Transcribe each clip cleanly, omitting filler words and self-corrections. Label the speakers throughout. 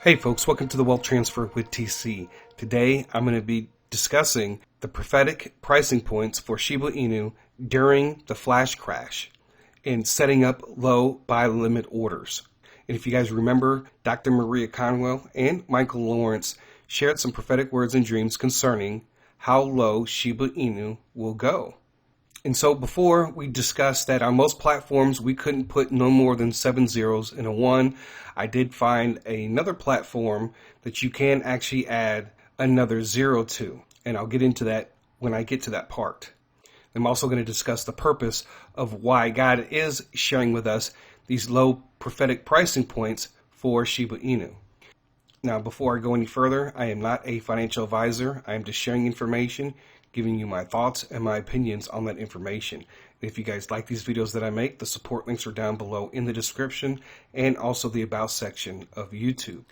Speaker 1: Hey folks, welcome to the Wealth Transfer with TC. Today I'm going to be discussing the prophetic pricing points for Shiba Inu during the flash crash and setting up low buy limit orders. And if you guys remember, Dr. Maria Conwell and Michael Lawrence shared some prophetic words and dreams concerning how low Shiba Inu will go. And so before we discussed that on most platforms we couldn't put no more than 7 zeros in a 1, I did find another platform that you can actually add another 0 to. And I'll get into that when I get to that part. I'm also going to discuss the purpose of why God is sharing with us these low prophetic pricing points for Shiba Inu. Now, before I go any further, I am not a financial advisor. I am just sharing information, giving you my thoughts and my opinions on that information. If you guys like these videos that I make, the support links are down below in the description and also the About section of YouTube.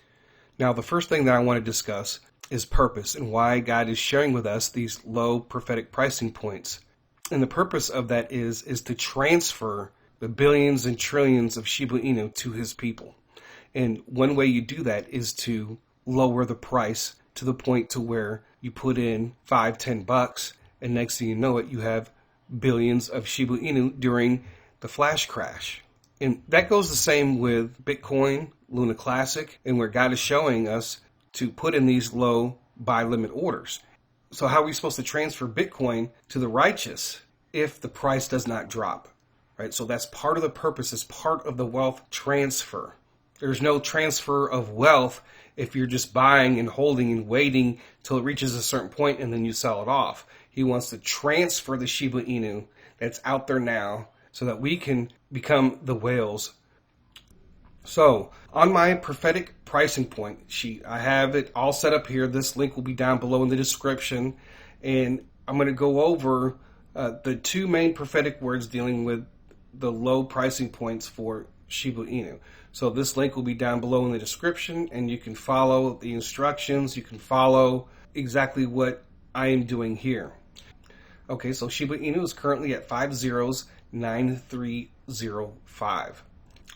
Speaker 1: Now, the first thing that I want to discuss is purpose and why God is sharing with us these low prophetic pricing points. And the purpose of that is to transfer the billions and trillions of Shiba Inu to his people. And one way you do that is to lower the price to the point to where you put in $5-10 and next thing you know it, you have billions of Shiba Inu during the flash crash. And that goes the same with Bitcoin, Luna Classic, and where God is showing us to put in these low buy limit orders. So how are we supposed to transfer Bitcoin to the righteous if the price does not drop? Right? So that's part of the purpose, is part of the wealth transfer. There's no transfer of wealth if you're just buying and holding and waiting till it reaches a certain point and then you sell it off. He wants to transfer the Shiba Inu that's out there now so that we can become the whales. So on my prophetic pricing point sheet, I have it all set up here. This link will be down below in the description. And I'm going to go over the two main prophetic words dealing with the low pricing points for Shiba Inu. So this link will be down below in the description and you can follow the instructions. You can follow exactly what I am doing here. Okay, so Shiba Inu is currently at 509305.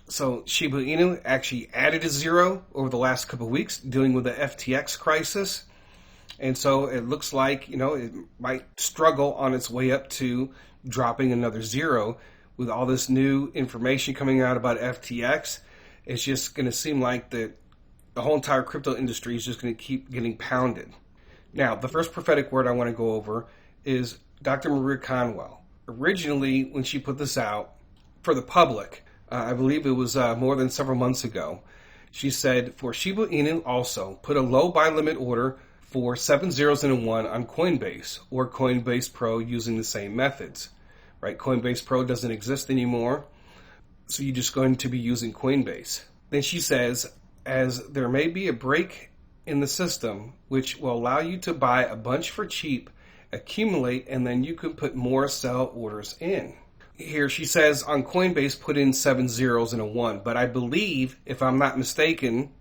Speaker 1: So Shiba Inu actually added a 0 over the last couple of weeks dealing with the FTX crisis. And so it looks like, it might struggle on its way up to dropping another 0 with all this new information coming out about FTX. It's just going to seem like the whole entire crypto industry is just going to keep getting pounded. Now, the first prophetic word I want to go over is Dr. Maria Conwell. Originally, when she put this out for the public, I believe it was more than several months ago, she said, for Shiba Inu also, put a low buy limit order for 7 zeros and a 1 on Coinbase or Coinbase Pro using the same methods. Right? Coinbase Pro doesn't exist anymore. So you're just going to be using Coinbase. Then she says, as there may be a break in the system, which will allow you to buy a bunch for cheap, accumulate, and then you can put more sell orders in. Here she says on Coinbase, put in 7 zeros and a 1. But I believe, if I'm not mistaken,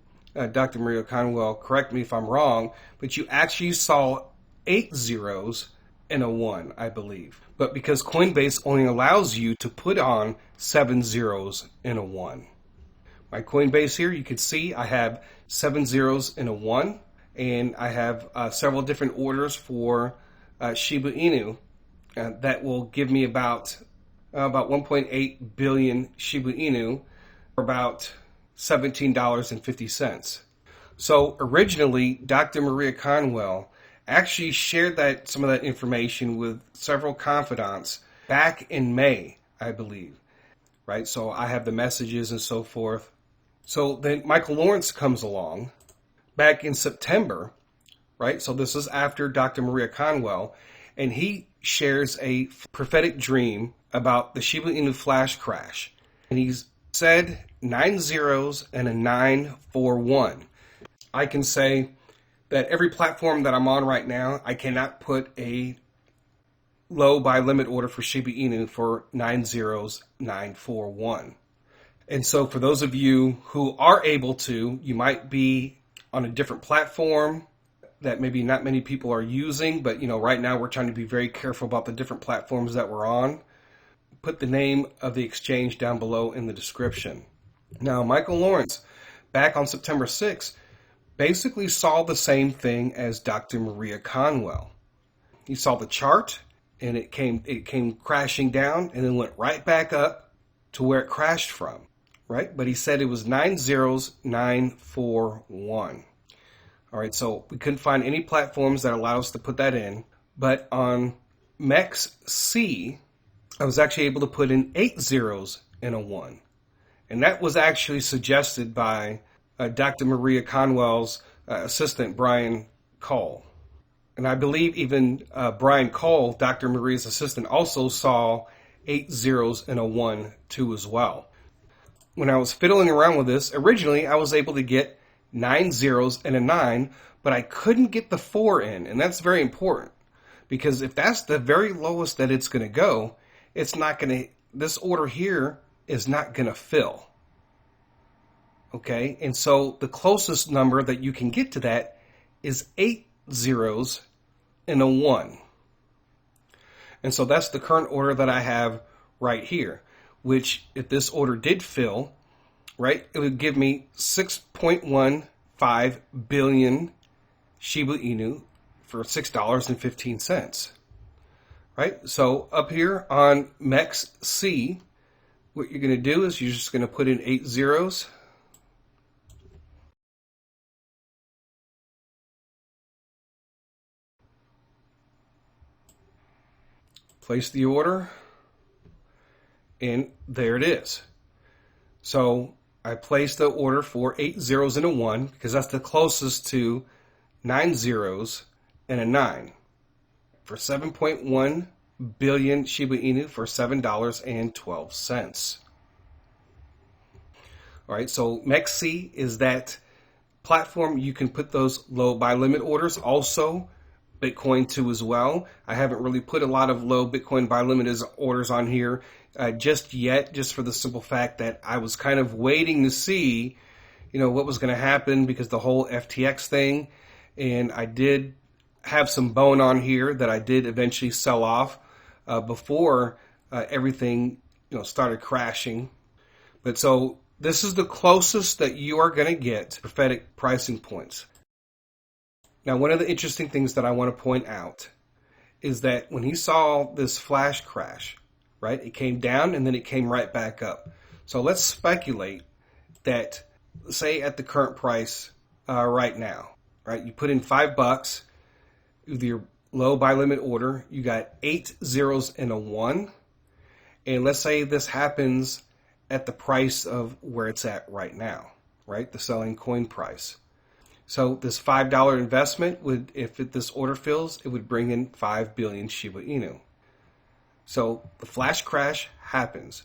Speaker 1: Dr. Maria Conwell, correct me if I'm wrong, but you actually saw 8 zeros and a 1, I believe. But because Coinbase only allows you to put on 7 zeros and a 1. My Coinbase here, you can see I have 7 zeros and a 1. And I have several different orders for Shiba Inu that will give me about 1.8 billion Shiba Inu for about $17.50. So originally, Dr. Maria Conwell actually shared some of that information with several confidants back in May, I believe. Right? So I have the messages and so forth. So then Michael Lawrence comes along back in September, right? So this is after Dr. Maria Conwell, and he shares a prophetic dream about the Shiba Inu flash crash. And he's said 9 zeros and a 941. I can say that every platform that I'm on right now, I cannot put a low buy limit order for Shiba Inu for 9 zeros, 941. And so for those of you who are able to, you might be on a different platform that maybe not many people are using, but right now we're trying to be very careful about the different platforms that we're on. Put the name of the exchange down below in the description. Now, Michael Lawrence, back on September 6th, basically saw the same thing as Dr. Maria Conwell. He saw the chart, and it came crashing down and then went right back up to where it crashed from, right? But he said it was 90941. All right, so we couldn't find any platforms that allow us to put that in. But on MEXC, I was actually able to put in 8 zeros and a 1. And that was actually suggested by Dr. Maria Conwell's assistant, Brian Cole. And I believe even Brian Cole, Dr. Maria's assistant, also saw 8 zeros and a 1 too as well. When I was fiddling around with this, originally I was able to get 9 zeros and a 9, but I couldn't get the 4 in. And that's very important, because if that's the very lowest that it's going to go, it's not going to, this order here is not going to fill. Okay, and so the closest number that you can get to that is 8 zeros and a 1. And so that's the current order that I have right here, which if this order did fill, right, it would give me 6.15 billion Shiba Inu for $6.15. Right? So up here on MEXC, what you're going to do is you're just going to put in 8 zeros. Place the order, and there it is. So I placed the order for 8 zeros and a 1 because that's the closest to 9 zeros and a 9 for 7.1 billion Shiba Inu for $7.12. All right, so MEXC is that platform you can put those low buy limit orders. Also, Bitcoin too as well. I haven't really put a lot of low Bitcoin buy limit orders on here just yet, just for the simple fact that I was kind of waiting to see, what was going to happen because the whole FTX thing. And I did have some bone on here that I did eventually sell off before everything, started crashing. But so this is the closest that you are going to get to prophetic pricing points. Now, one of the interesting things that I want to point out is that when he saw this flash crash, right, it came down and then it came right back up. So let's speculate that, say at the current price right now, right, you put in $5 with your low buy limit order, you got 8 zeros and a 1. And let's say this happens at the price of where it's at right now, right, the selling coin price. So this $5 investment would, this order fills, it would bring in 5 billion Shiba Inu. So the flash crash happens.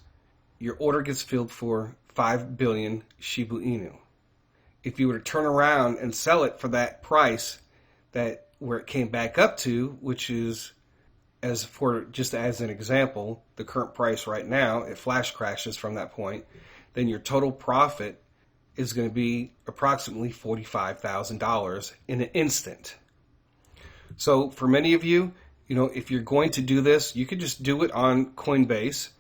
Speaker 1: Your order gets filled for 5 billion Shiba Inu. If you were to turn around and sell it for that price, that where it came back up to, which is, just as an example, the current price right now, it flash crashes from that point, then your total profit is going to be approximately $45,000 in an instant. So for many of you, if you're going to do this, you could just do it on Coinbase,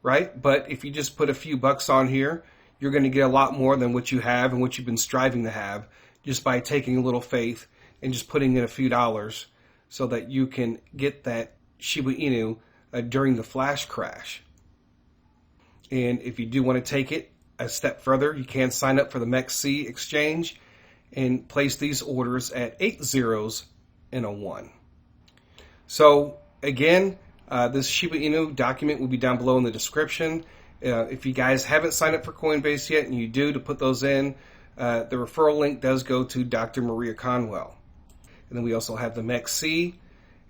Speaker 1: right? But if you just put a few bucks on here, you're going to get a lot more than what you have and what you've been striving to have just by taking a little faith and just putting in a few dollars so that you can get that Shiba Inu during the flash crash. And if you do want to take it a step further, you can sign up for the MEXC exchange and place these orders at 8 zeros and a 1. So again, this Shiba Inu document will be down below in the description. If you guys haven't signed up for Coinbase yet and you do, to put those in, the referral link does go to Dr. Maria Conwell. And then we also have the MEXC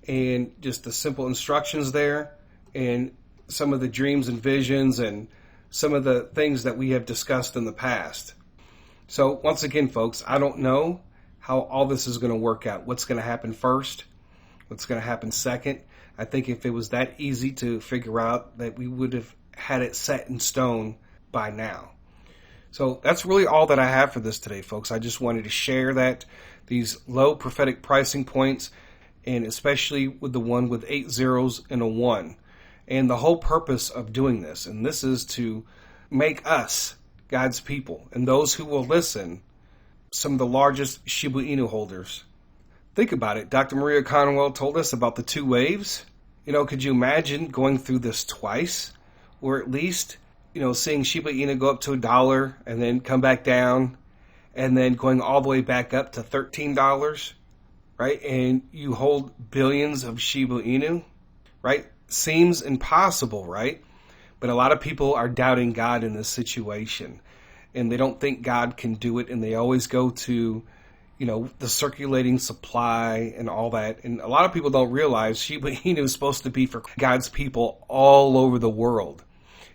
Speaker 1: and just the simple instructions there and some of the dreams and visions and some of the things that we have discussed in the past. So once again, folks, I don't know how all this is going to work out. What's going to happen first? What's going to happen second? I think if it was that easy to figure out, that we would have had it set in stone by now. So that's really all that I have for this today, folks. I just wanted to share that, these low prophetic pricing points, and especially with the one with 8 zeros and a 1. And the whole purpose of doing this, and this is to make us, God's people, and those who will listen, some of the largest Shiba Inu holders. Think about it. Dr. Maria Conwell told us about the 2 waves. Could you imagine going through this twice? Or at least, seeing Shiba Inu go up to $1 and then come back down and then going all the way back up to $13, right? And you hold billions of Shiba Inu, right? Seems impossible, right? But a lot of people are doubting God in this situation. And they don't think God can do it. And they always go to, the circulating supply and all that. And a lot of people don't realize Shiba Inu is supposed to be for God's people all over the world.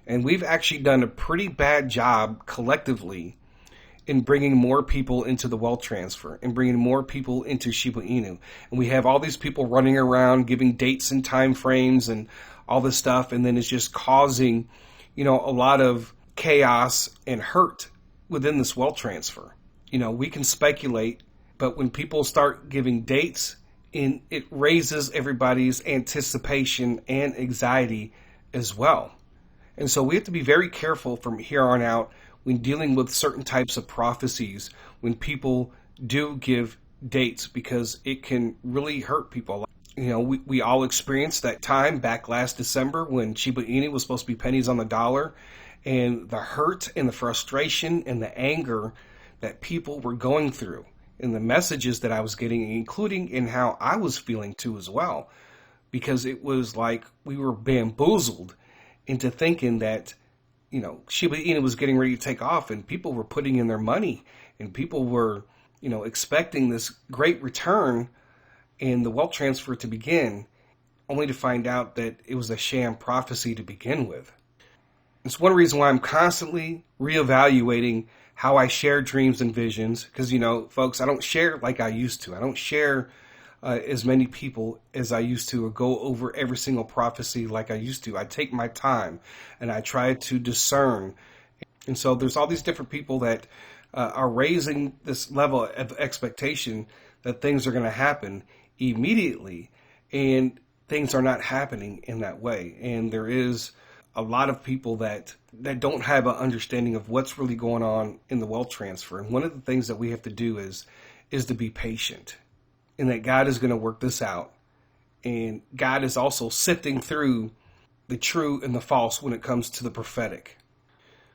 Speaker 1: And we've actually done a pretty bad job collectively in bringing more people into the wealth transfer and bringing more people into Shiba Inu. And we have all these people running around giving dates and time frames and all this stuff. And then it's just causing, a lot of chaos and hurt within this wealth transfer. We can speculate, but when people start giving dates, it raises everybody's anticipation and anxiety as well. And so we have to be very careful from here on out when dealing with certain types of prophecies, when people do give dates, because it can really hurt people. We all experienced that time back last December when Shiba Inu was supposed to be pennies on the dollar, and the hurt and the frustration and the anger that people were going through, and the messages that I was getting, including in how I was feeling too as well, because it was like we were bamboozled into thinking that, Shiba Inu was getting ready to take off, and people were putting in their money, and people were, expecting this great return and the wealth transfer to begin, only to find out that it was a sham prophecy to begin with. It's one reason why I'm constantly reevaluating how I share dreams and visions, because, folks, I don't share like I used to. I don't share as many people as I used to, or go over every single prophecy like I used to. I take my time and I try to discern. And so there's all these different people that are raising this level of expectation that things are going to happen immediately, and things are not happening in that way. And there is a lot of people that don't have an understanding of what's really going on in the wealth transfer. And one of the things that we have to do is to be patient, and that God is going to work this out. And God is also sifting through the true and the false when it comes to the prophetic.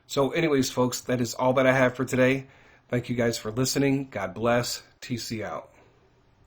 Speaker 1: So anyways, folks, that is all that I have for today. Thank you guys for listening. God bless. TC out.